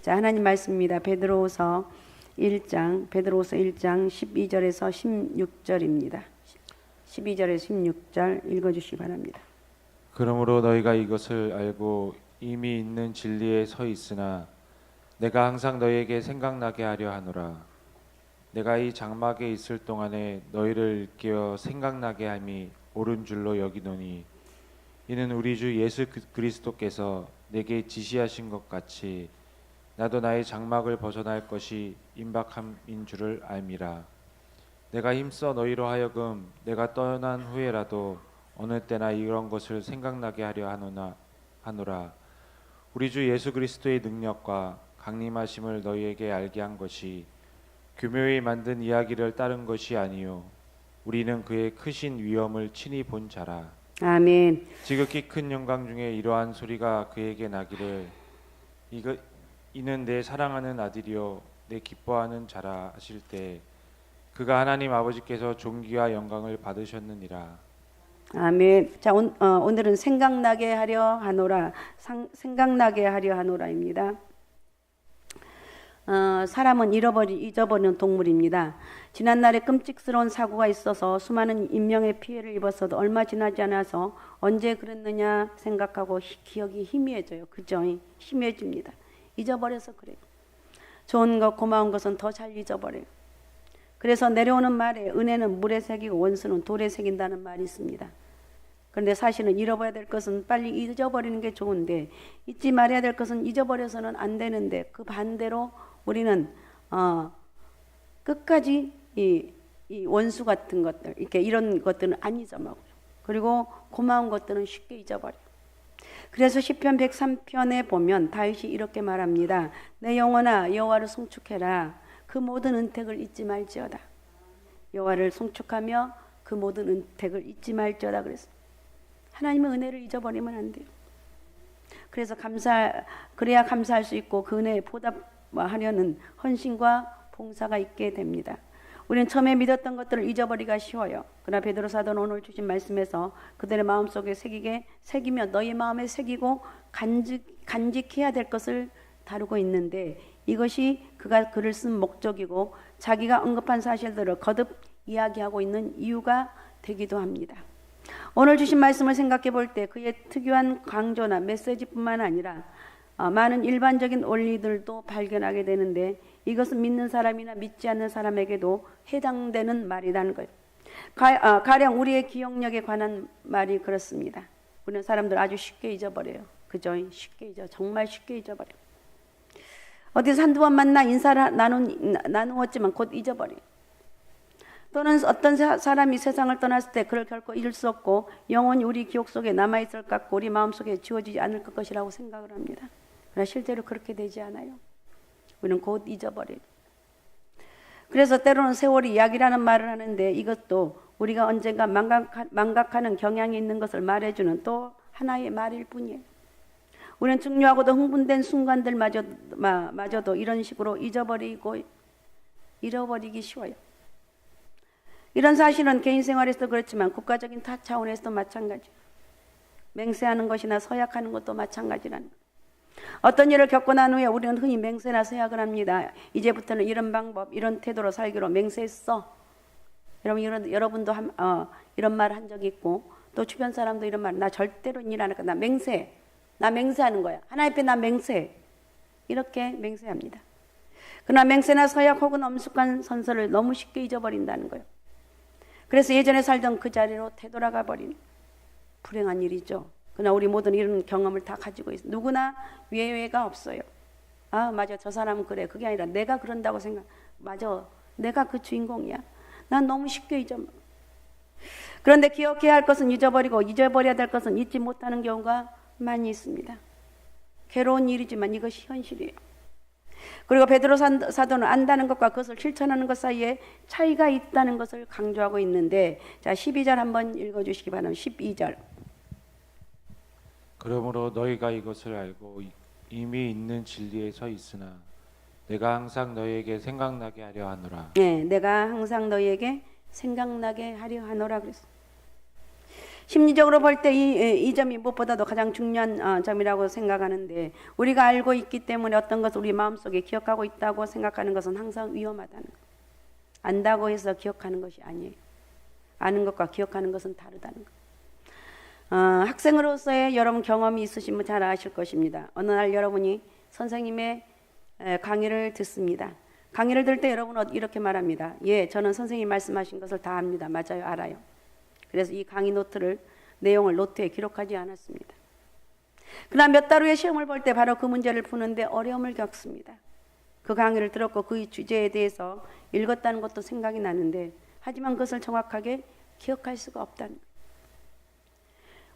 자, 하나님 말씀입니다. 베드로후서 1장 12절에서 16절입니다. 12절에서 16절 읽어주시기 바랍니다. 그러므로 너희가 이것을 알고 이미 있는 진리에 서 있으나 내가 항상 너희에게 생각나게 하려 하노라. 내가 이 장막에 있을 동안에 너희를 일깨어 생각나게 함이 옳은 줄로 여기노니 이는 우리 주 예수 그리스도께서 내게 지시하신 것 같이 나도 나의 장막을 벗어날 것이 임박함인 줄을 알미라. 내가 힘써 너희로 하여금 내가 떠난 후에라도 어느 때나 이런 것을 생각나게 하려 하노라. 우리 주 예수 그리스도의 능력과 강림하심을 너희에게 알게 한 것이 교묘히 만든 이야기를 따른 것이 아니요 우리는 그의 크신 위엄을 친히 본 자라. 아멘. 지극히 큰 영광 중에 이러한 소리가 그에게 나기를 이는 내 사랑하는 아들이요 내 기뻐하는 자라 하실 때 그가 하나님 아버지께서 존귀와 영광을 받으셨느니라. 아멘. 자, 오늘은 생각나게 하려 하노라. 생각나게 하려 하노라입니다. 사람은 잊어버리는 동물입니다. 지난날에 끔찍스러운 사고가 있어서 수많은 인명의 피해를 입었어도 얼마 지나지 않아서 언제 그랬느냐 생각하고 기억이 희미해져요. 그죠? 희미해집니다. 잊어버려서 그래요. 좋은 것, 고마운 것은 더 잘 잊어버려요. 그래서 내려오는 말에 은혜는 물에 새기고 원수는 돌에 새긴다는 말이 있습니다. 그런데 사실은 잃어버려야 될 것은 빨리 잊어버리는 게 좋은데 잊지 말아야 될 것은 잊어버려서는 안 되는데 그 반대로 우리는 끝까지 이 원수 같은 것들 이렇게 이런 것들은 안 잊어먹어요. 그리고 고마운 것들은 쉽게 잊어버려요. 그래서 시편 103편에 보면 다윗이 이렇게 말합니다. 내 영혼아 여호와를 송축해라. 그 모든 은택을 잊지 말지어다. 여호와를 송축하며 그 모든 은택을 잊지 말지어다 그랬어요. 하나님의 은혜를 잊어버리면 안 돼요. 그래서 그래야 감사할 수 있고 그 은혜에 보답하려는 헌신과 봉사가 있게 됩니다. 우리는 처음에 믿었던 것들을 잊어버리기가 쉬워요. 그러나 베드로 사도는 오늘 주신 말씀에서 그들의 마음속에 새기며 너희 마음에 새기고 간직해야 될 것을 다루고 있는데 이것이 그가 글을 쓴 목적이고 자기가 언급한 사실들을 거듭 이야기하고 있는 이유가 되기도 합니다. 오늘 주신 말씀을 생각해 볼 때 그의 특유한 강조나 메시지뿐만 아니라 많은 일반적인 원리들도 발견하게 되는데 이것은 믿는 사람이나 믿지 않는 사람에게도 해당되는 말이라는 거예요. 가령 우리의 기억력에 관한 말이 그렇습니다. 우리는 사람들 아주 쉽게 잊어버려요. 그죠? 정말 쉽게 잊어버려요. 어디서 한두 번 만나 인사를 나누었지만 곧 잊어버려요. 또는 어떤 사람이 세상을 떠났을 때 그를 결코 잊을 수 없고 영원히 우리 기억 속에 남아있을 것 같고 우리 마음속에 지워지지 않을 것이라고 생각을 합니다. 그러나 실제로 그렇게 되지 않아요. 우리는 곧 잊어버려요. 그래서 때로는 세월이 약이라는 말을 하는데 이것도 우리가 언젠가 망각하는 경향이 있는 것을 말해주는 또 하나의 말일 뿐이에요. 우리는 중요하고도 흥분된 순간들마저도 이런 식으로 잃어버리기 쉬워요. 이런 사실은 개인 생활에서도 그렇지만 국가적인 타 차원에서도 마찬가지예요. 맹세하는 것이나 서약하는 것도 마찬가지라는 거예요. 어떤 일을 겪고 난 후에 우리는 흔히 맹세나 서약을 합니다. 이제부터는 이런 방법, 이런 태도로 살기로 맹세했어. 여러분도 이런 말 한 적이 있고 또 주변 사람도 이런 말, 나 절대로 일 안 할 거야. 나 맹세하는 거야. 하나님 앞에 나 맹세해. 이렇게 맹세합니다. 그러나 맹세나 서약 혹은 엄숙한 선서를 너무 쉽게 잊어버린다는 거예요. 그래서 예전에 살던 그 자리로 되돌아가 버린 불행한 일이죠. 그러나 우리 모두는 이런 경험을 다 가지고 있어요. 누구나 예외가 없어요. 아, 맞아. 저 사람은 그래. 그게 아니라 내가 그런다고 맞아. 내가 그 주인공이야. 난 너무 쉽게 잊어먹어. 그런데 기억해야 할 것은 잊어버리고 잊어버려야 될 것은 잊지 못하는 경우가 많이 있습니다. 괴로운 일이지만 이것이 현실이에요. 그리고 베드로 사도는 안다는 것과 그것을 실천하는 것 사이에 차이가 있다는 것을 강조하고 있는데 자 12절 한번 읽어주시기 바랍니다. 12절. 그러므로 너희가 이것을 알고 이미 있는 진리에 서 있으나 내가 항상 너희에게 생각나게 하려 하노라. 네, 내가 항상 너희에게 생각나게 하려 하노라 그랬어. 심리적으로 볼 때 이 점이 무엇보다도 가장 중요한 점이라고 생각하는데, 우리가 알고 있기 때문에 어떤 것을 우리 마음속에 기억하고 있다고 생각하는 것은 항상 위험하다는 것. 안다고 해서 기억하는 것이 아니에요. 아는 것과 기억하는 것은 다르다는 것. 학생으로서의 여러분 경험이 있으시면 잘 아실 것입니다. 어느 날 여러분이 선생님의 강의를 듣습니다. 강의를 들을 때 여러분은 이렇게 말합니다. 예, 저는 선생님 말씀하신 것을 다 압니다. 맞아요, 알아요. 그래서 이 강의 내용을 노트에 기록하지 않았습니다. 그러나 몇 달 후에 시험을 볼 때 바로 그 문제를 푸는데 어려움을 겪습니다. 그 강의를 들었고 그 주제에 대해서 읽었다는 것도 생각이 나는데, 하지만 그것을 정확하게 기억할 수가 없다는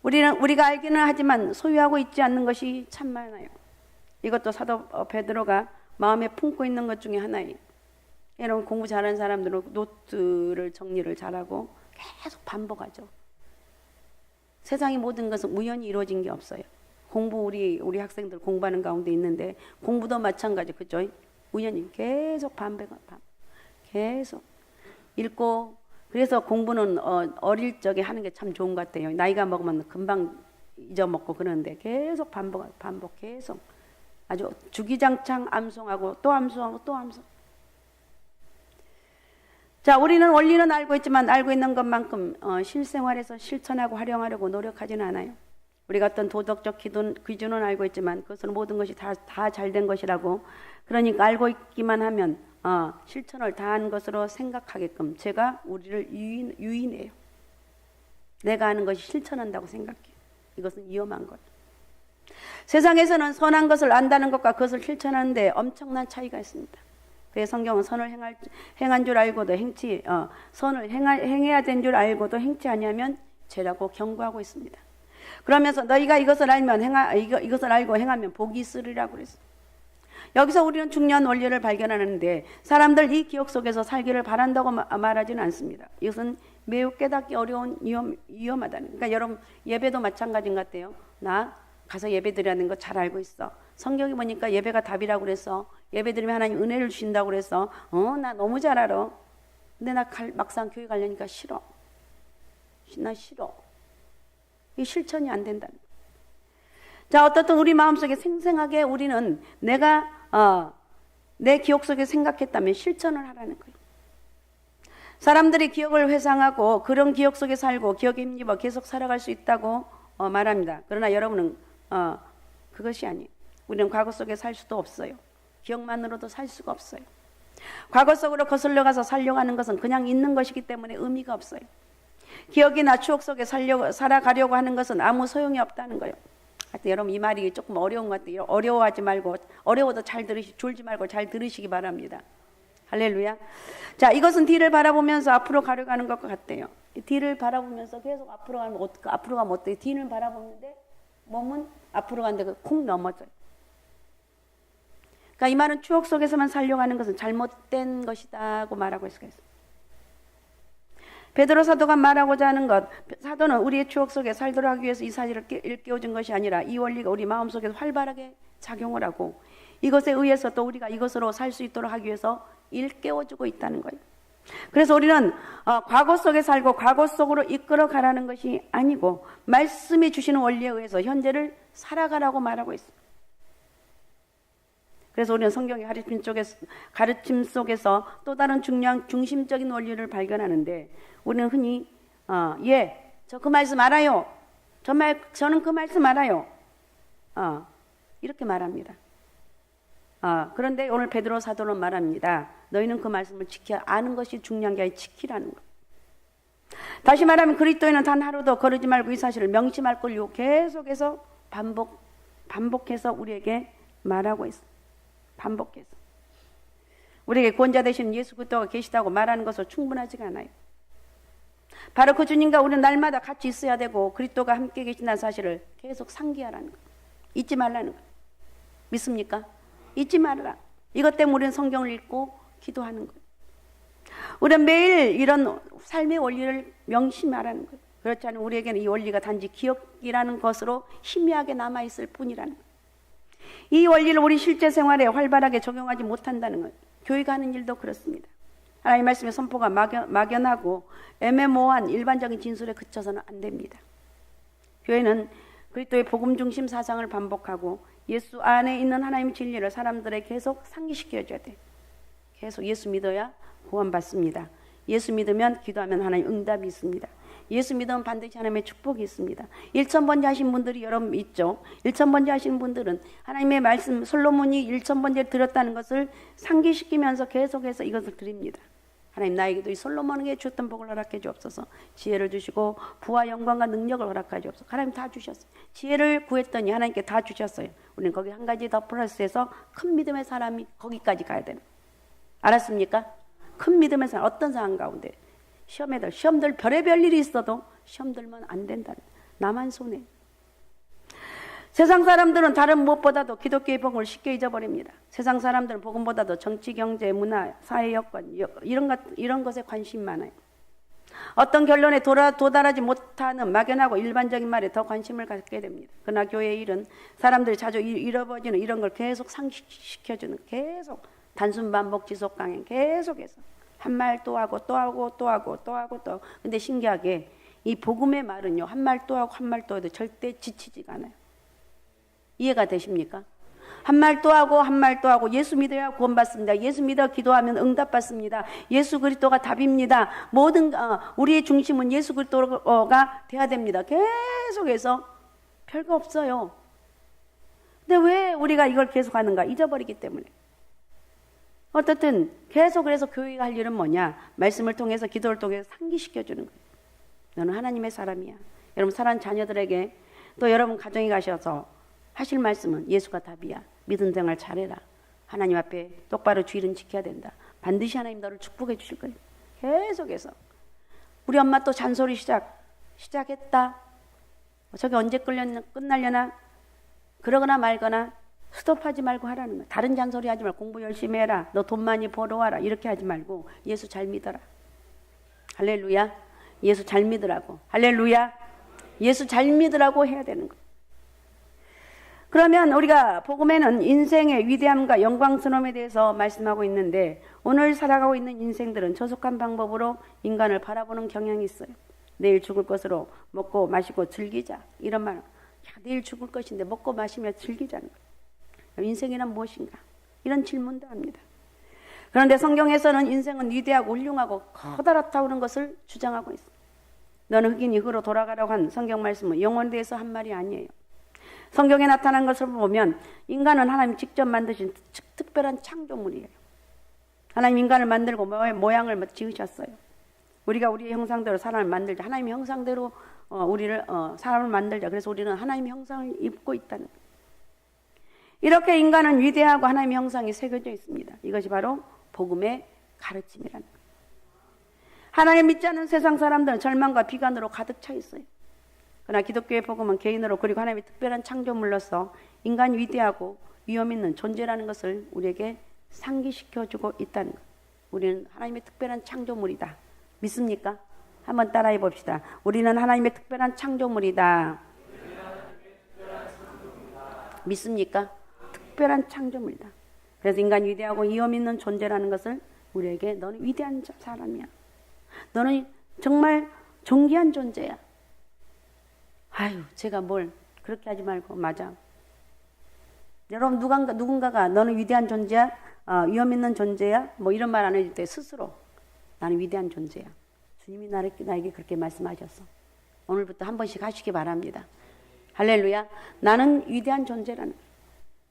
거예요. 우리가 알기는 하지만 소유하고 있지 않는 것이 참 많아요. 이것도 사도 베드로가 마음에 품고 있는 것 중에 하나예요. 여러분, 공부 잘하는 사람들은 노트를 정리를 잘하고 계속 반복하죠. 세상의 모든 것은 우연히 이루어진 게 없어요. 우리 학생들 공부하는 가운데 있는데 공부도 마찬가지, 그죠? 우연히 계속 계속 읽고. 그래서 공부는 어릴 적에 하는 게 참 좋은 것 같아요. 나이가 먹으면 금방 잊어먹고 그러는데 계속 반복 계속 아주 주기장창 암송하고 또 암송하고 또 암송. 자, 우리는 원리는 알고 있지만 알고 있는 것만큼 실생활에서 실천하고 활용하려고 노력하지는 않아요. 우리가 어떤 도덕적 기준은 알고 있지만 그것은 모든 것이 다 잘된 것이라고, 그러니까 알고 있기만 하면 실천을 다한 것으로 생각하게끔 제가 우리를 유인해요. 내가 아는 것이 실천한다고 생각해요. 이것은 위험한 것. 세상에서는 선한 것을 안다는 것과 그것을 실천하는데 엄청난 차이가 있습니다. 그래서 성경은 선을 행한 줄 알고도 선을 행해야 된 줄 알고도 행치 아니하면 죄라고 경고하고 있습니다. 그러면서 너희가 이것을 알고 행하면 복이 있으리라고 그랬어요. 여기서 우리는 중요한 원리를 발견하는데, 사람들 이 기억 속에서 살기를 바란다고 말하지는 않습니다. 이것은 매우 깨닫기 어려운 위험하다는. 그러니까 여러분, 예배도 마찬가지인 것 같아요. 나 가서 예배 드리는 거 잘 알고 있어. 성경에 보니까 예배가 답이라고 그래서 예배 드리면 하나님 은혜를 주신다고 그래서 나 너무 잘 알아. 근데 나 막상 교회 가려니까 싫어. 나 싫어. 이 실천이 안 된다는 거예요. 자, 어떻든 우리 마음속에 생생하게 우리는 내가 내 기억 속에 생각했다면 실천을 하라는 거예요. 사람들이 기억을 회상하고 그런 기억 속에 살고 기억에 힘입어 계속 살아갈 수 있다고 말합니다. 그러나 여러분은 그것이 아니에요. 우리는 과거 속에 살 수도 없어요. 기억만으로도 살 수가 없어요. 과거 속으로 거슬러 가서 살려고 하는 것은 그냥 있는 것이기 때문에 의미가 없어요. 기억이나 추억 속에 살아가려고 하는 것은 아무 소용이 없다는 거예요. 하여튼 여러분, 이 말이 조금 어려운 것 같아요. 어려워하지 말고, 어려워도 졸지 말고 잘 들으시기 바랍니다. 할렐루야. 자, 이것은 뒤를 바라보면서 앞으로 가려가는 것 같아요. 뒤를 바라보면서 계속 앞으로 가면 어때요? 뒤를 바라보는데 몸은 앞으로 가는데 콩 넘어져요. 그러니까 이 말은 추억 속에서만 살려고 하는 것은 잘못된 것이다고 말하고 있어요. 베드로 사도가 말하고자 하는 것, 사도는 우리의 추억 속에 살도록 하기 위해서 이 사실을 일깨워준 것이 아니라 이 원리가 우리 마음속에서 활발하게 작용을 하고 이것에 의해서 또 우리가 이것으로 살 수 있도록 하기 위해서 일깨워주고 있다는 거예요. 그래서 우리는 과거 속에 살고 과거 속으로 이끌어 가라는 것이 아니고 말씀이 주시는 원리에 의해서 현재를 살아가라고 말하고 있습니다. 그래서 우리는 성경의 가르침 속에서 또 다른 중심적인 원리를 발견하는데, 우리는 흔히 저 그 말씀 알아요. 저는 그 말씀 알아요. 이렇게 말합니다. 그런데 오늘 베드로 사도는 말합니다. 너희는 그 말씀을 아는 것이 중요한 게 아니라 지키라는 거예요. 다시 말하면 그리스도인은 단 하루도 거르지 말고 이 사실을 명심할 걸요. 계속해서 반복해서 우리에게 말하고 있어요. 반복해서 우리에게 구원자 되시는 예수 그리스도가 계시다고 말하는 것으로 충분하지가 않아요. 바로 그 주님과 우리는 날마다 같이 있어야 되고 그리스도가 함께 계신다는 사실을 계속 상기하라는 거예요. 잊지 말라는 거예요. 믿습니까? 잊지 말라. 이것 때문에 우리는 성경을 읽고 기도하는 거예요. 우리는 매일 이런 삶의 원리를 명심하라는 거예요. 그렇지 않으면 우리에게는 이 원리가 단지 기억이라는 것으로 희미하게 남아있을 뿐이라는 거예요. 이 원리를 우리 실제 생활에 활발하게 적용하지 못한다는 거예요. 교회가 하는 일도 그렇습니다. 하나님 말씀의 선포가 막연하고 애매모호한 일반적인 진술에 그쳐서는 안 됩니다. 교회는 그리스도의 복음 중심 사상을 반복하고 예수 안에 있는 하나님의 진리를 사람들에게 계속 상기시켜줘야 돼. 계속 예수 믿어야 구원받습니다. 예수 믿으면 기도하면 하나님 응답이 있습니다. 예수 믿으면 반드시 하나님의 축복이 있습니다. 1000번째 하신 분들이 여러분 있죠. 1000번째 하신 분들은 하나님의 말씀 솔로몬이 1000번째 드렸다는 것을 상기시키면서 계속해서 이것을 드립니다. 하나님 나에게도 이 솔로몬에게 주었던 복을 허락해 주옵소서. 지혜를 주시고 부와 영광과 능력을 허락해 주옵소서. 하나님 다 주셨어요. 지혜를 구했더니 하나님께 다 주셨어요. 우리는 거기 한 가지 더 플러스해서 큰 믿음의 사람이 거기까지 가야 되는. 알았습니까? 큰 믿음의 사람 어떤 상황 가운데 시험들 별의별 일이 있어도 시험 들면 안 된다는. 나만 손해. 세상 사람들은 다른 무엇보다도 기독교의 복음을 쉽게 잊어버립니다. 세상 사람들은 복음보다도 정치, 경제, 문화, 사회 여건 이런 것에 관심이 많아요. 어떤 결론에 도달하지 못하는 막연하고 일반적인 말에 더 관심을 갖게 됩니다. 그러나 교회의 일은 사람들이 자주 잃어버리는 이런 걸 계속 상기시켜주는, 계속 단순 반복 지속 강행 계속해서 한 말 또 하고 또 하고 또 하고 또 하고 또. 근데 신기하게 이 복음의 말은요, 한 말 또 하고 한 말 또 해도 절대 지치지가 않아요. 이해가 되십니까? 한 말 또 하고 한 말 또 하고 예수 믿어야 구원받습니다. 예수 믿어 기도하면 응답받습니다. 예수 그리스도가 답입니다. 모든 우리의 중심은 예수 그리스도가 돼야 됩니다. 계속해서 별거 없어요. 근데 왜 우리가 이걸 계속하는가? 잊어버리기 때문에. 어떻든 계속 그래서 교회가 할 일은 뭐냐? 말씀을 통해서 기도를 통해서 상기시켜주는 거예요. 너는 하나님의 사람이야. 여러분 사랑하는 자녀들에게 또 여러분 가정에 가셔서 하실 말씀은 예수가 답이야. 믿음 생활 잘해라. 하나님 앞에 똑바로 주의를 지켜야 된다. 반드시 하나님 너를 축복해 주실 거예요. 계속해서. 우리 엄마 또 잔소리 시작했다. 저게 언제 끝나려나? 그러거나 말거나 스톱하지 말고 하라는 거야. 다른 잔소리 하지 말고 공부 열심히 해라. 너 돈 많이 벌어와라. 이렇게 하지 말고 예수 잘 믿어라. 할렐루야. 예수 잘 믿으라고. 할렐루야. 예수 잘 믿으라고 해야 되는 거야. 그러면 우리가 복음에는 인생의 위대함과 영광스러움에 대해서 말씀하고 있는데 오늘 살아가고 있는 인생들은 저속한 방법으로 인간을 바라보는 경향이 있어요. 내일 죽을 것으로 먹고 마시고 즐기자. 이런 말. 야, 내일 죽을 것인데 먹고 마시며 즐기자는 거예요. 인생이란 무엇인가? 이런 질문도 합니다. 그런데 성경에서는 인생은 위대하고 훌륭하고 커다랗다는 것을 주장하고 있어요. 너는 흑인이 흑으로 돌아가라고 한 성경 말씀은 영혼에 대해서 한 말이 아니에요. 성경에 나타난 것을 보면 인간은 하나님 직접 만드신 특별한 창조물이에요. 하나님 인간을 만들고 모양을 지으셨어요. 우리가 우리의 형상대로 사람을 만들자. 하나님의 형상대로 우리를 사람을 만들자. 그래서 우리는 하나님의 형상을 입고 있다는 거예요. 이렇게 인간은 위대하고 하나님의 형상이 새겨져 있습니다. 이것이 바로 복음의 가르침이라는 거예요. 하나님 믿지 않는 세상 사람들은 절망과 비관으로 가득 차 있어요. 그러나 기독교의 복음은 개인으로 그리고 하나님의 특별한 창조물로서 인간이 위대하고 위험 있는 존재라는 것을 우리에게 상기시켜주고 있다는 것. 우리는 하나님의 특별한 창조물이다. 믿습니까? 한번 따라해 봅시다. 우리는 하나님의 특별한 창조물이다. 믿습니까? 특별한 창조물이다. 그래서 인간이 위대하고 위험 있는 존재라는 것을 우리에게 너는 위대한 사람이야. 너는 정말 존귀한 존재야. 아유, 제가 뭘 그렇게 하지 말고. 맞아. 여러분 누군가가 너는 위대한 존재야, 위험 있는 존재야, 뭐 이런 말 안 해줄 때 스스로 나는 위대한 존재야. 주님이 나에게 그렇게 말씀하셨어. 오늘부터 한 번씩 하시기 바랍니다. 할렐루야. 나는 위대한 존재라는 거야.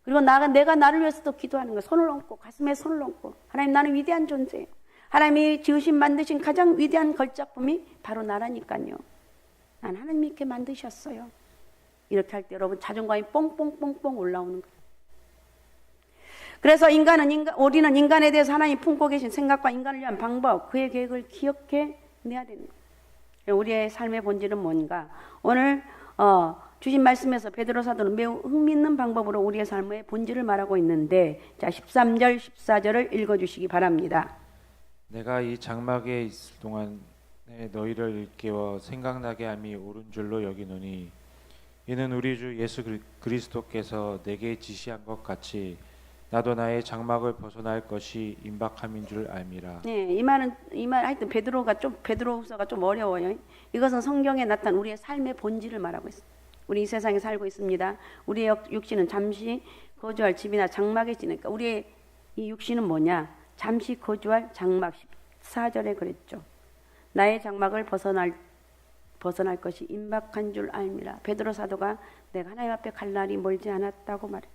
그리고 내가 나를 위해서도 기도하는 거야. 손을 얹고 가슴에 손을 얹고 하나님 나는 위대한 존재예요. 하나님이 지으신 만드신 가장 위대한 걸작품이 바로 나라니까요. 난 하나님이 이렇게 만드셨어요. 이렇게 할 때 여러분 자존감이 뽕뽕뽕뽕 올라오는 거예요. 그래서 우리는 인간에 대해서 하나님이 품고 계신 생각과 인간을 위한 방법, 그의 계획을 기억해 내야 되는 거예요. 우리의 삶의 본질은 뭔가? 오늘 주신 말씀에서 베드로 사도는 매우 흥미있는 방법으로 우리의 삶의 본질을 말하고 있는데, 자 13절 14절을 읽어주시기 바랍니다. 내가 이 장막에 있을 동안에 너희를 일깨워 생각나게 함이 옳은 줄로 여기노니 이는 우리 주 예수 그리스도께서 내게 지시한 것 같이 나도 나의 장막을 벗어날 것이 임박함인 줄 알미라. 네, 이 말 하여튼 베드로후서가 좀 어려워요. 이것은 성경에 나타난 우리의 삶의 본질을 말하고 있어요. 우리 이 세상에 살고 있습니다. 우리의 육신은 잠시 거주할 집이나 장막에 지니까 우리의 이 육신은 뭐냐? 잠시 거주할 장막. 14절에 그랬죠. 나의 장막을 벗어날 것이 임박한 줄 알미라. 베드로 사도가 내가 하나님 앞에 갈 날이 멀지 않았다고 말해.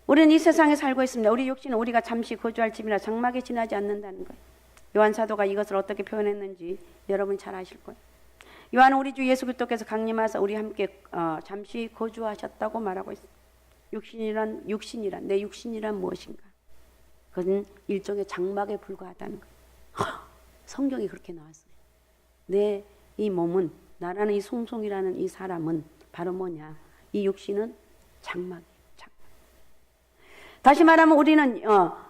우리는 이 세상에 살고 있습니다. 우리 육신은 우리가 잠시 거주할 집이나 장막에 지나지 않는다는 거예요. 요한 사도가 이것을 어떻게 표현했는지 여러분이 잘 아실 거예요. 요한은 우리 주 예수 그리스도께서 강림하사 우리 함께 잠시 거주하셨다고 말하고 있습니다. 육신이란 내 육신이란 무엇인가? 그것은 일종의 장막에 불과하다는 거예요. 성경이 그렇게 나왔어요. 내 이 몸은, 나라는 이 송송이라는 이 사람은 바로 뭐냐? 이 육신은 장막이에요. 다시 말하면 우리는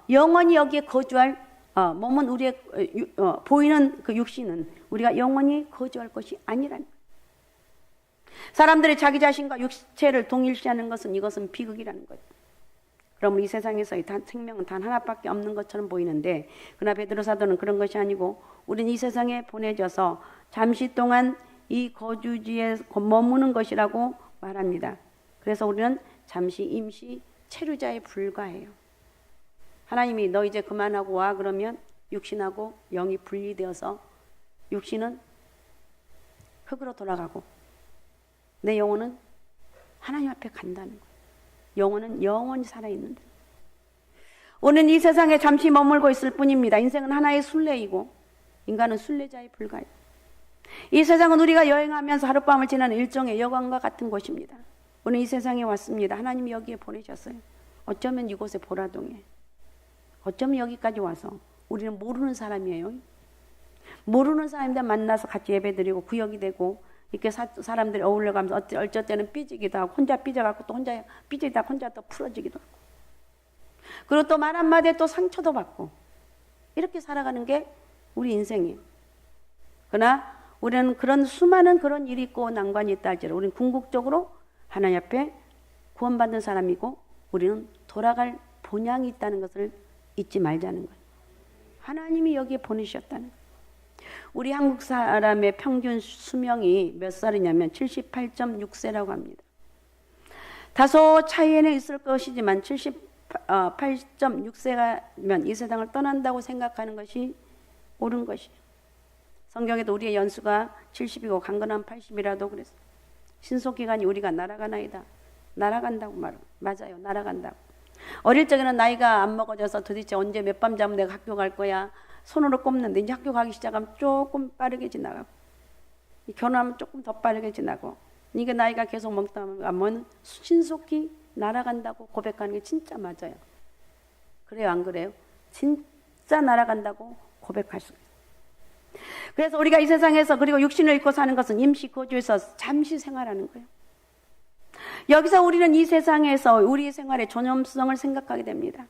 영원히 여기에 거주할 몸은 우리의 보이는 그 육신은 우리가 영원히 거주할 것이 아니라는 거예요. 사람들이 자기 자신과 육체를 동일시하는 것은 이것은 비극이라는 거예요. 그럼 이 세상에서의 생명은 단 하나밖에 없는 것처럼 보이는데, 그러나 베드로 사도는 그런 것이 아니고 우리는 이 세상에 보내져서 잠시 동안 이 거주지에 머무는 것이라고 말합니다. 그래서 우리는 잠시 임시 체류자에 불과해요. 하나님이 너 이제 그만하고 와 그러면 육신하고 영이 분리되어서 육신은 흙으로 돌아가고 내 영혼은 하나님 앞에 간다는 거예요. 영혼은 영원히 살아있는데, 우리는 이 세상에 잠시 머물고 있을 뿐입니다. 인생은 하나의 순례이고 인간은 순례자에 불과해요. 이 세상은 우리가 여행하면서 하룻밤을 지나는 일종의 여관과 같은 곳입니다. 우리는 이 세상에 왔습니다. 하나님이 여기에 보내셨어요. 어쩌면 이곳에 보라동에, 어쩌면 여기까지 와서 우리는 모르는 사람이에요. 모르는 사람들 만나서 같이 예배드리고 구역이 되고 이렇게 사람들이 어울려가면서 어쩔 때는 삐지기도 하고 혼자 삐져갖고 또 혼자 삐지다 혼자 또 풀어지기도 하고, 그리고 또 말 한마디에 또 상처도 받고 이렇게 살아가는 게 우리 인생이에요. 그러나 우리는 그런 수많은 그런 일이 있고 난관이 있다 할지라도 우리는 궁극적으로 하나님 앞에 구원받은 사람이고 우리는 돌아갈 본향이 있다는 것을 잊지 말자는 거예요. 하나님이 여기에 보내셨다는 거예요. 우리 한국 사람의 평균 수명이 몇 살이냐면 78.6세라고 합니다. 다소 차이는 있을 것이지만 78.6세가면 이 세상을 떠난다고 생각하는 것이 옳은 것이에요. 성경에도 우리의 연수가 70이고 강건한 80이라도 그랬어요. 신속기간이 우리가 날아가나이다. 날아간다고 맞아요. 날아간다고. 어릴 적에는 나이가 안 먹어져서 도대체 언제 몇 밤 자면 내가 학교 갈 거야 손으로 꼽는데, 이제 학교 가기 시작하면 조금 빠르게 지나가고 결혼하면 조금 더 빠르게 지나고, 이게 나이가 계속 먹다 보면 신속히 날아간다고 고백하는 게 진짜 맞아요. 그래요, 안 그래요? 진짜 날아간다고 고백할 수 있어요. 그래서 우리가 이 세상에서 그리고 육신을 입고 사는 것은 임시 거주에서 잠시 생활하는 거예요. 여기서 우리는 이 세상에서 우리의 생활의 존엄성을 생각하게 됩니다.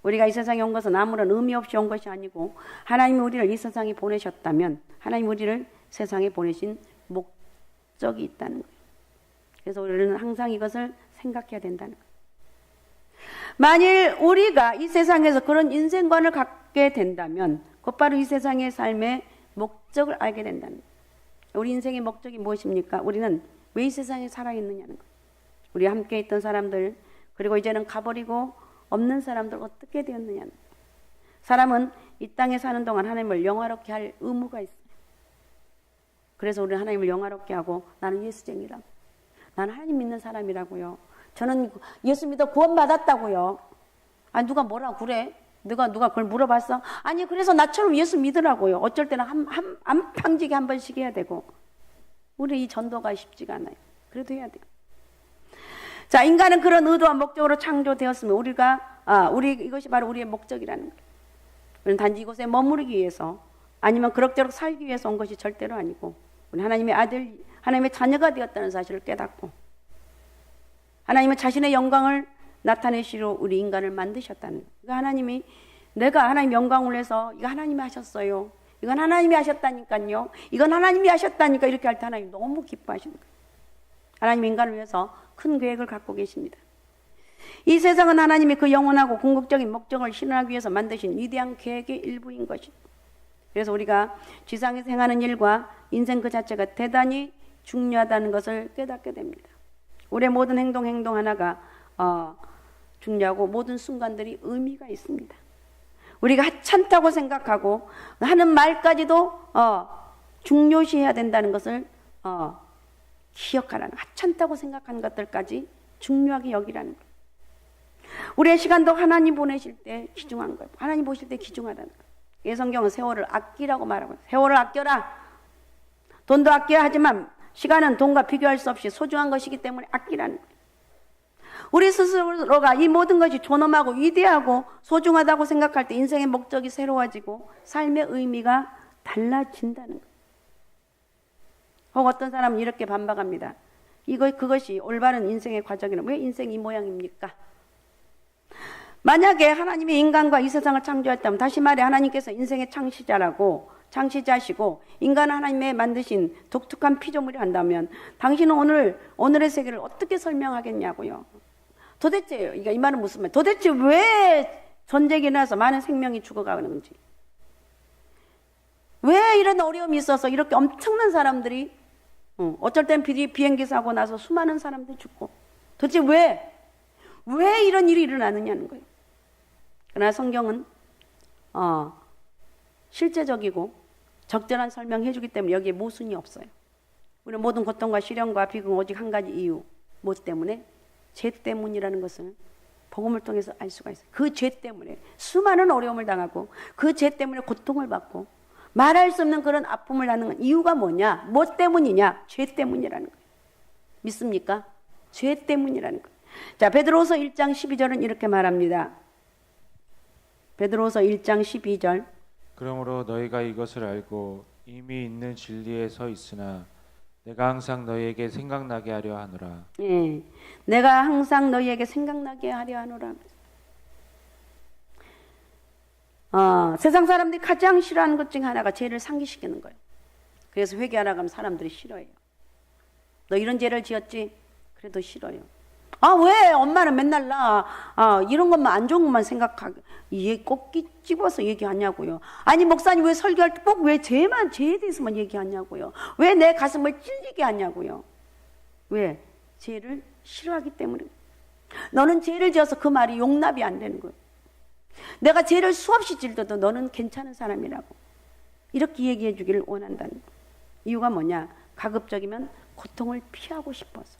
우리가 이 세상에 온 것은 아무런 의미 없이 온 것이 아니고 하나님이 우리를 이 세상에 보내셨다면 하나님이 우리를 세상에 보내신 목적이 있다는 거예요. 그래서 우리는 항상 이것을 생각해야 된다는 거예요. 만일 우리가 이 세상에서 그런 인생관을 갖게 된다면 곧바로 이 세상의 삶의 목적을 알게 된다는 거예요. 우리 인생의 목적이 무엇입니까? 우리는 왜 이 세상에 살아있느냐는 거예요. 우리 함께 있던 사람들, 그리고 이제는 가버리고 없는 사람들 어떻게 되었느냐는 거예요. 사람은 이 땅에 사는 동안 하나님을 영화롭게 할 의무가 있어요. 그래서 우리는 하나님을 영화롭게 하고, 나는 예수쟁이라고, 나는 하나님 믿는 사람이라고요, 저는 예수 믿어 구원받았다고요. 아니 누가 뭐라고 그래? 누가 그걸 물어봤어? 아니 그래서 나처럼 예수 믿으라고요. 어쩔 때는 안팡지게 한 번씩 해야 되고, 우리 이 전도가 쉽지가 않아요. 그래도 해야 돼요. 자, 인간은 그런 의도와 목적으로 창조되었으면 이것이 바로 우리의 목적이라는 거예요. 우리는 단지 이곳에 머무르기 위해서 아니면 그럭저럭 살기 위해서 온 것이 절대로 아니고, 우리 하나님의 아들, 하나님의 자녀가 되었다는 사실을 깨닫고 하나님은 자신의 영광을 나타내시려 우리 인간을 만드셨다는 거예요. 그러니까 하나님이, 내가 하나님 영광을 위해서 이거 하나님이 하셨어요, 이건 하나님이 하셨다니까요, 이건 하나님이 하셨다니까, 이렇게 할 때 하나님 너무 기뻐하시는 거예요. 하나님 인간을 위해서 큰 계획을 갖고 계십니다. 이 세상은 하나님이 그 영원하고 궁극적인 목적을 실현하기 위해서 만드신 위대한 계획의 일부인 것입니다. 그래서 우리가 지상에서 행하는 일과 인생 그 자체가 대단히 중요하다는 것을 깨닫게 됩니다. 우리의 모든 행동 하나가 중요하고 모든 순간들이 의미가 있습니다. 우리가 하찮다고 생각하고 하는 말까지도 중요시해야 된다는 것을 기억하라는, 하찮다고 생각하는 것들까지 중요하게 여기라는 거예요. 우리의 시간도 하나님 보내실 때 귀중한 거예요. 하나님 보실 때 귀중하다는 거예요. 이 성경은 세월을 아끼라고 말하고 있어요. 세월을 아껴라. 돈도 아껴야 하지만 시간은 돈과 비교할 수 없이 소중한 것이기 때문에 아끼라는 거예요. 우리 스스로가 이 모든 것이 존엄하고 위대하고 소중하다고 생각할 때 인생의 목적이 새로워지고 삶의 의미가 달라진다는 거예요. 혹 어떤 사람은 이렇게 반박합니다. 그것이 올바른 인생의 과정이라면 왜 인생이 이 모양입니까? 만약에 하나님이 인간과 이 세상을 창조했다면, 다시 말해 하나님께서 인생의 창시자시고 인간은 하나님의 만드신 독특한 피조물이 한다면 당신은 오늘의 세계를 어떻게 설명하겠냐고요. 도대체 이 말은 무슨 말? 도대체 왜 전쟁이 일어나서 많은 생명이 죽어가는지, 왜 이런 어려움이 있어서 이렇게 엄청난 사람들이 어쩔 땐 비행기 사고 나서 수많은 사람들이 죽고, 도대체 왜 이런 일이 일어나느냐는 거예요. 그러나 성경은 실제적이고 적절한 설명해 주기 때문에 여기에 모순이 없어요. 우리는 모든 고통과 시련과 비극은 오직 한 가지 이유, 뭐 때문에? 죄 때문이라는 것을 복음을 통해서 알 수가 있어요. 그 죄 때문에 수많은 어려움을 당하고 그 죄 때문에 고통을 받고 말할 수 없는 그런 아픔을 낳는 이유가 뭐냐? 뭐 때문이냐? 죄 때문이라는 거예요. 믿습니까? 죄 때문이라는 거예요. 자, 베드로후서 1장 12절은 이렇게 말합니다. 베드로후서 1장 12절. 그러므로 너희가 이것을 알고 이미 있는 진리에 서 있으나 내가 항상 너희에게 생각나게 하려 하노라. 예, 내가 항상 너희에게 생각나게 하려 하노라. 세상 사람들이 가장 싫어하는 것 중 하나가 죄를 상기시키는 거예요. 그래서 회개하라고 하면 사람들이 싫어해요. 너 이런 죄를 지었지? 그래도 싫어요. 왜 엄마는 맨날 이런 것만, 안 좋은 것만 생각하고 꼭 집어서 얘기하냐고요. 아니 목사님 왜 설교할 때 꼭 왜 죄에 대해서만 얘기하냐고요. 왜 내 가슴을 찔리게 하냐고요. 왜? 죄를 싫어하기 때문에. 너는 죄를 지어서 그 말이 용납이 안 되는 거예요. 내가 죄를 수없이 질러도 너는 괜찮은 사람이라고 이렇게 얘기해 주기를 원한다는 거예요. 이유가 뭐냐? 가급적이면 고통을 피하고 싶어서.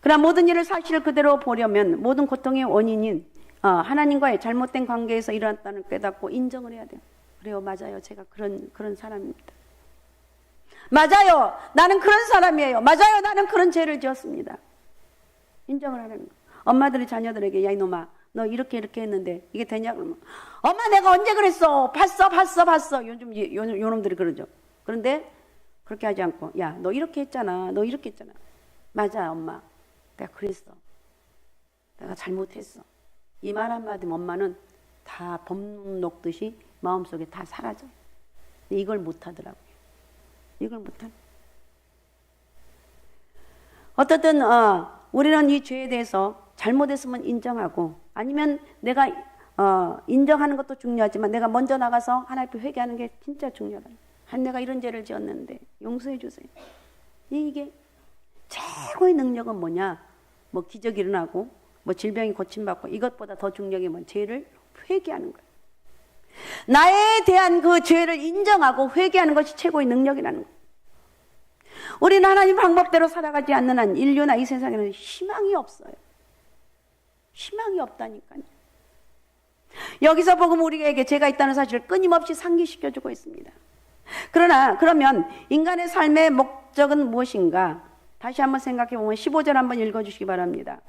그러나 모든 일을 사실 그대로 보려면 모든 고통의 원인인 하나님과의 잘못된 관계에서 일어났다는 깨닫고 인정을 해야 돼요. 그래요, 맞아요. 제가 그런 사람입니다. 맞아요. 나는 그런 사람이에요. 맞아요. 나는 그런 죄를 지었습니다. 인정을 하는 거예요. 엄마들이 자녀들에게, 야 이놈아, 너 이렇게 했는데 이게 되냐? 그러면 엄마 내가 언제 그랬어? 봤어. 요즘 요놈들이 그러죠. 그런데 그렇게 하지 않고, 야 너 이렇게 했잖아. 맞아 엄마. 내가 그랬어. 내가 잘못했어. 이 말 한마디면 엄마는 다 범 녹듯이 마음속에 다 사라져요. 이걸 못하더라고요. 이걸 못하는. 어떻든 우리는 이 죄에 대해서 잘못했으면 인정하고, 아니면 내가 인정하는 것도 중요하지만 내가 먼저 나가서 하나님 앞에 회개하는 게 진짜 중요하다. 내가 이런 죄를 지었는데 용서해 주세요. 이게 최고의 능력은 뭐냐? 뭐 기적이 일어나고 뭐 질병이 고침받고, 이것보다 더 중요한 게 뭐냐? 죄를 회개하는 거예요. 나에 대한 그 죄를 인정하고 회개하는 것이 최고의 능력이라는 거예요. 우리는 하나님 방법대로 살아가지 않는 한 인류나 이 세상에는 희망이 없어요. 희망이 없다니까요. 여기서 복음 우리에게 죄가 있다는 사실을 끊임없이 상기시켜주고 있습니다. 그러면 인간의 삶의 목적은 무엇인가? 다시 한번 생각해 보면 15절 한번 읽어주시기 바랍니다.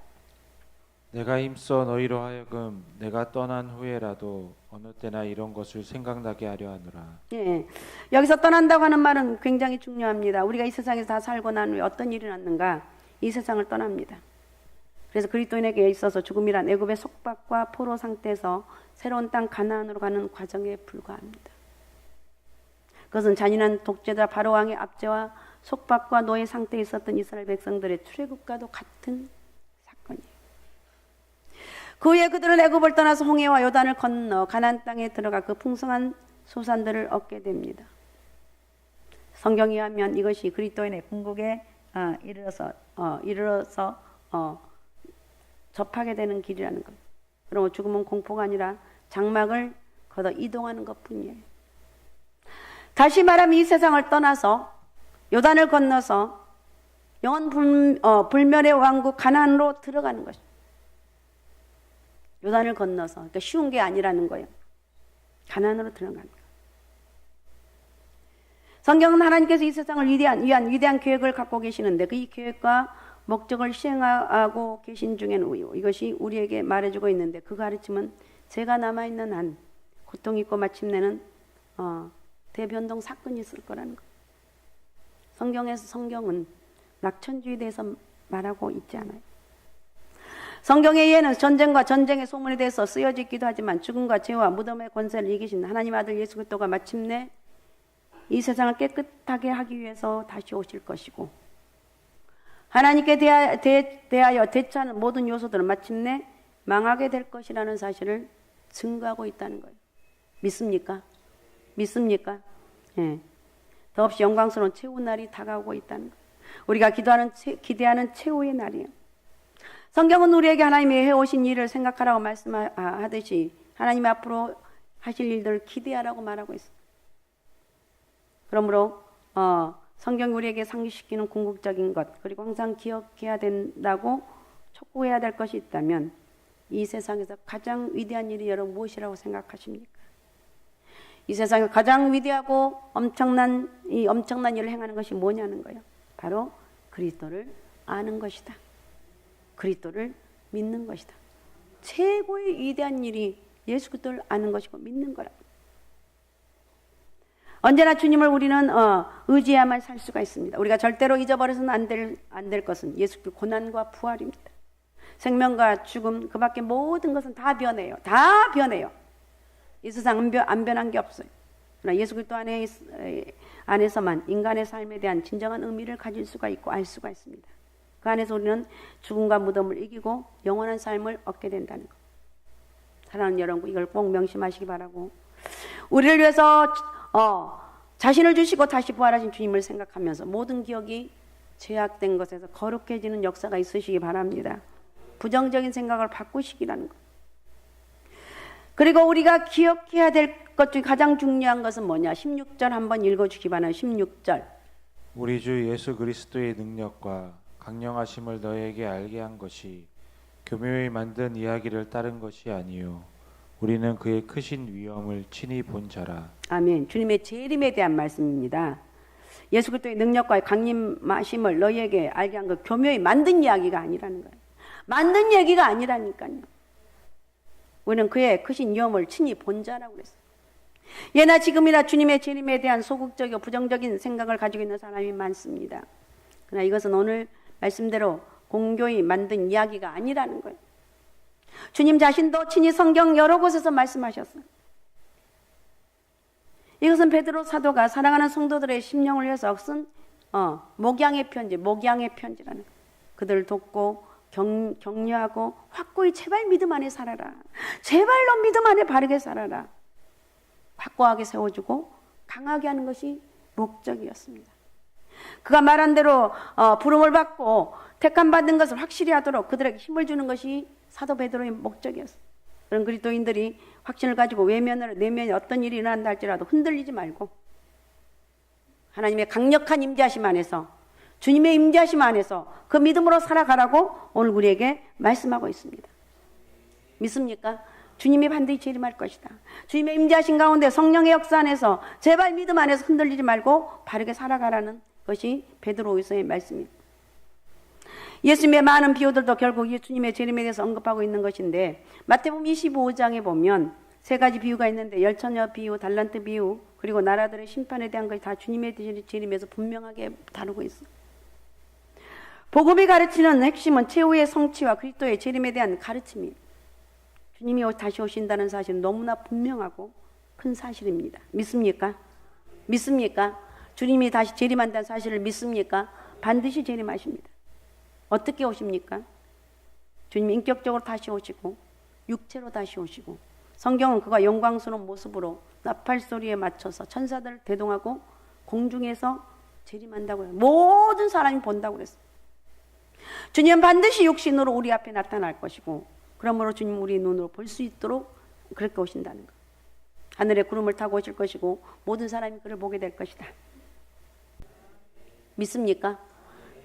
내가 힘써 너희로 하여금 내가 떠난 후에라도 어느 때나 이런 것을 생각나게 하려 하노라. 예, 여기서 떠난다고 하는 말은 굉장히 중요합니다. 우리가 이 세상에서 다 살고 난 후에 어떤 일이 났는가? 이 세상을 떠납니다. 그래서 그리스도인에게 있어서 죽음이란 애굽의 속박과 포로 상태에서 새로운 땅 가나안으로 가는 과정에 불과합니다. 그것은 잔인한 독재자 바로왕의 압제와 속박과 노예 상태에 있었던 이스라엘 백성들의 출애굽과도 같은 사건이에요. 그 후에 그들은 애굽을 떠나서 홍해와 요단을 건너 가나안 땅에 들어가 그 풍성한 소산들을 얻게 됩니다. 성경에 하면 이것이 그리스도인의 궁극에 이르러서 접하게 되는 길이라는 것. 그리고 죽음은 공포가 아니라 장막을 걷어 이동하는 것뿐이에요. 다시 말하면 이 세상을 떠나서 요단을 건너서 영원 불멸의 왕국 가나안으로 들어가는 것입니다. 요단을 건너서, 그러니까 쉬운 게 아니라는 거예요. 가나안으로 들어가는 거예요. 성경은 하나님께서 이 세상을 위한 위대한 계획을 갖고 계시는데 그 이 계획과 목적을 시행하고 계신 중에는 이것이 우리에게 말해주고 있는데 그 가르침은 죄가 남아있는 한 고통이 있고 마침내는 대변동 사건이 있을 거라는 거예요. 성경은 낙천주의에 대해서 말하고 있지 않아요. 성경에 의해는 전쟁과 전쟁의 소문에 대해서 쓰여져 있기도 하지만 죽음과 죄와 무덤의 권세를 이기신 하나님 아들 예수 그리스도가 마침내 이 세상을 깨끗하게 하기 위해서 다시 오실 것이고 하나님께 대하여 대처하는 모든 요소들은 마침내 망하게 될 것이라는 사실을 증거하고 있다는 거예요. 믿습니까? 믿습니까? 예. 더없이 영광스러운 최후 날이 다가오고 있다는 거예요. 우리가 기대하는 최후의 날이에요. 성경은 우리에게 하나님이 해오신 일을 생각하라고 말씀하듯이 하나님 앞으로 하실 일들을 기대하라고 말하고 있습니다. 그러므로 성경이 우리에게 상기시키는 궁극적인 것 그리고 항상 기억해야 된다고 촉구해야 될 것이 있다면 이 세상에서 가장 위대한 일이 여러분 무엇이라고 생각하십니까? 이 세상에서 가장 위대하고 엄청난 일을 행하는 것이 뭐냐는 거예요. 바로 그리스도를 아는 것이다. 그리스도를 믿는 것이다. 최고의 위대한 일이 예수 그리스도를 아는 것이고 믿는 거라. 언제나 주님을 우리는 의지해야만 살 수가 있습니다. 우리가 절대로 잊어버려서는 안 될 것은 예수 그리스도 고난과 부활입니다. 생명과 죽음 그 밖에 모든 것은 다 변해요. 다 변해요. 이 세상 안 변한 게 없어요. 그러나 예수 그리스도 안에서만 인간의 삶에 대한 진정한 의미를 가질 수가 있고 알 수가 있습니다. 그 안에서 우리는 죽음과 무덤을 이기고 영원한 삶을 얻게 된다는 것. 사랑하는 여러분, 이걸 꼭 명심하시기 바라고 우리를 위해서 자신을 주시고 다시 부활하신 주님을 생각하면서 모든 기억이 죄악된 것에서 거룩해지는 역사가 있으시기 바랍니다. 부정적인 생각을 바꾸시기라는 것. 그리고 우리가 기억해야 될 것 중에 가장 중요한 것은 뭐냐? 16절 한번 읽어주기 바랍니다. 16절. 우리 주 예수 그리스도의 능력과 강령하심을 너에게 알게 한 것이 교묘히 만든 이야기를 따른 것이 아니요 우리는 그의 크신 위엄을 친히 본 자라. 아멘. 주님의 재림에 대한 말씀입니다. 예수 그리스도의 능력과 강림하심을 너희에게 알게 한 것 교묘히 만든 이야기가 아니라는 거예요. 만든 얘기가 아니라니까요. 우리는 그의 크신 위엄을 친히 본 자라고 그랬어요. 예나 지금이나 주님의 재림에 대한 소극적이고 부정적인 생각을 가지고 있는 사람이 많습니다. 그러나 이것은 오늘 말씀대로 공교히 만든 이야기가 아니라는 거예요. 주님 자신도 친히 성경 여러 곳에서 말씀하셨어요. 이것은 베드로 사도가 사랑하는 성도들의 심령을 위해서 쓴 목양의 편지라는 거예요. 그들을 돕고 격려하고 확고히 제발 믿음 안에 살아라. 제발로 믿음 안에 바르게 살아라. 확고하게 세워주고 강하게 하는 것이 목적이었습니다. 그가 말한 대로 부름을 받고 택함받은 것을 확실히 하도록 그들에게 힘을 주는 것이 사도 베드로의 목적이었어요. 그런 그리스도인들이 확신을 가지고 내면에 어떤 일이 일어난다 할지라도 흔들리지 말고 하나님의 강력한 임재하심 안에서 주님의 임재하심 안에서 그 믿음으로 살아가라고 오늘 우리에게 말씀하고 있습니다. 믿습니까? 주님이 반드시 재림할 것이다. 주님의 임재하신 가운데 성령의 역사 안에서 제발 믿음 안에서 흔들리지 말고 바르게 살아가라는 것이 베드로후서의 말씀입니다. 예수님의 많은 비유들도 결국 예수님의 재림에 대해서 언급하고 있는 것인데 마태복음 25장에 보면 세 가지 비유가 있는데 열처녀 비유, 달란트 비유 그리고 나라들의 심판에 대한 것이 다 주님의 재림에서 분명하게 다루고 있어요. 복음이 가르치는 핵심은 최후의 성취와 그리스도의 재림에 대한 가르침이에요. 주님이 다시 오신다는 사실은 너무나 분명하고 큰 사실입니다. 믿습니까? 믿습니까? 주님이 다시 재림한다는 사실을 믿습니까? 반드시 재림하십니다. 어떻게 오십니까? 주님이 인격적으로 다시 오시고 육체로 다시 오시고, 성경은 그가 영광스러운 모습으로 나팔 소리에 맞춰서 천사들을 대동하고 공중에서 재림한다고 해요. 모든 사람이 본다고 그랬어요. 주님은 반드시 육신으로 우리 앞에 나타날 것이고, 그러므로 주님 우리 눈으로 볼 수 있도록 그렇게 오신다는 것. 하늘에 구름을 타고 오실 것이고 모든 사람이 그를 보게 될 것이다. 믿습니까?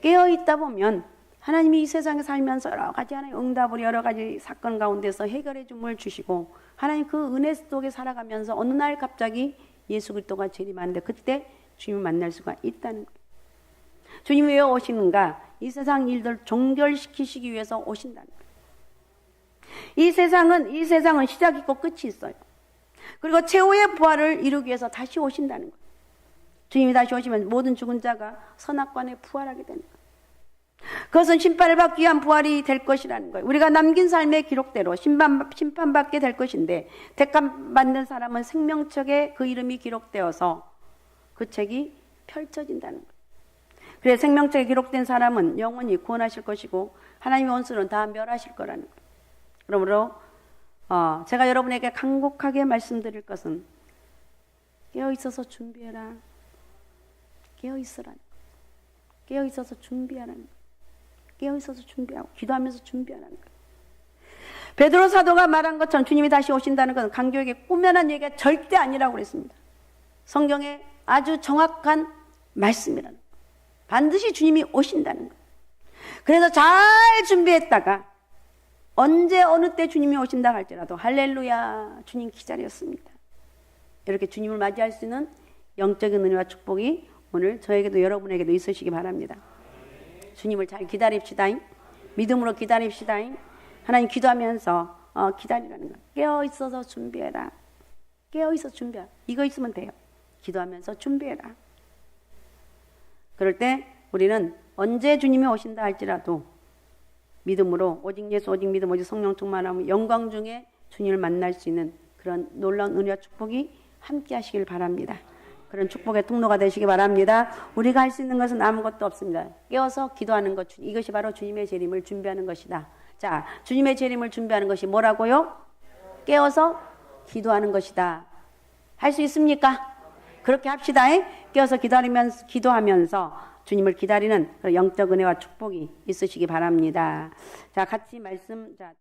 깨어있다 보면 하나님이 이 세상에 살면서 여러 가지 하나님 응답을 여러 가지 사건 가운데서 해결해 줌을 주시고, 하나님 그 은혜 속에 살아가면서 어느 날 갑자기 예수 그리스도가 재림하는데 그때 주님을 만날 수가 있다는 거예요. 주님이 왜 오시는가? 이 세상 일들 종결시키시기 위해서 오신다는 거예요. 이 세상은 시작 있고 끝이 있어요. 그리고 최후의 부활을 이루기 위해서 다시 오신다는 거예요. 주님이 다시 오시면 모든 죽은 자가 선악관에 부활하게 되는 거예요. 그것은 심판을 받기 위한 부활이 될 것이라는 거예요. 우리가 남긴 삶의 기록대로 심판받게 될 것인데, 택함받는 사람은 생명책에 그 이름이 기록되어서 그 책이 펼쳐진다는 거예요. 그래서 생명책에 기록된 사람은 영원히 구원하실 것이고 하나님의 원수는 다 멸하실 거라는 거예요. 그러므로 제가 여러분에게 간곡하게 말씀드릴 것은 깨어있어서 준비해라. 깨어있으라는 거예요. 깨어있어서 준비하라는 거예요. 깨어있어서 준비하고 기도하면서 준비하라는 거예요. 베드로 사도가 말한 것처럼 주님이 다시 오신다는 것은 강교에게 꾸며낸 얘기가 절대 아니라고 그랬습니다. 성경에 아주 정확한 말씀이라는 거예요. 반드시 주님이 오신다는 거예요. 그래서 잘 준비했다가 언제 어느 때 주님이 오신다 할지라도 할렐루야 주님 기다렸습니다. 이렇게 주님을 맞이할 수 있는 영적인 은혜와 축복이 오늘 저에게도 여러분에게도 있으시기 바랍니다. 주님을 잘 기다립시다. 믿음으로 기다립시다. 하나님 기도하면서 기다리라는 거예요. 깨어있어서 준비해라. 깨어있어서 준비해라. 이거 있으면 돼요. 기도하면서 준비해라. 그럴 때 우리는 언제 주님이 오신다 할지라도 믿음으로 오직 예수 오직 믿음 오직 성령 충만하면 영광 중에 주님을 만날 수 있는 그런 놀라운 은혜와 축복이 함께 하시길 바랍니다. 그런 축복의 통로가 되시기 바랍니다. 우리가 할 수 있는 것은 아무것도 없습니다. 깨어서 기도하는 것, 이것이 바로 주님의 재림을 준비하는 것이다. 자, 주님의 재림을 준비하는 것이 뭐라고요? 깨어서 기도하는 것이다. 할 수 있습니까? 그렇게 합시다. 깨어서 기도하면서 주님을 기다리는 영적 은혜와 축복이 있으시기 바랍니다. 자, 같이 말씀.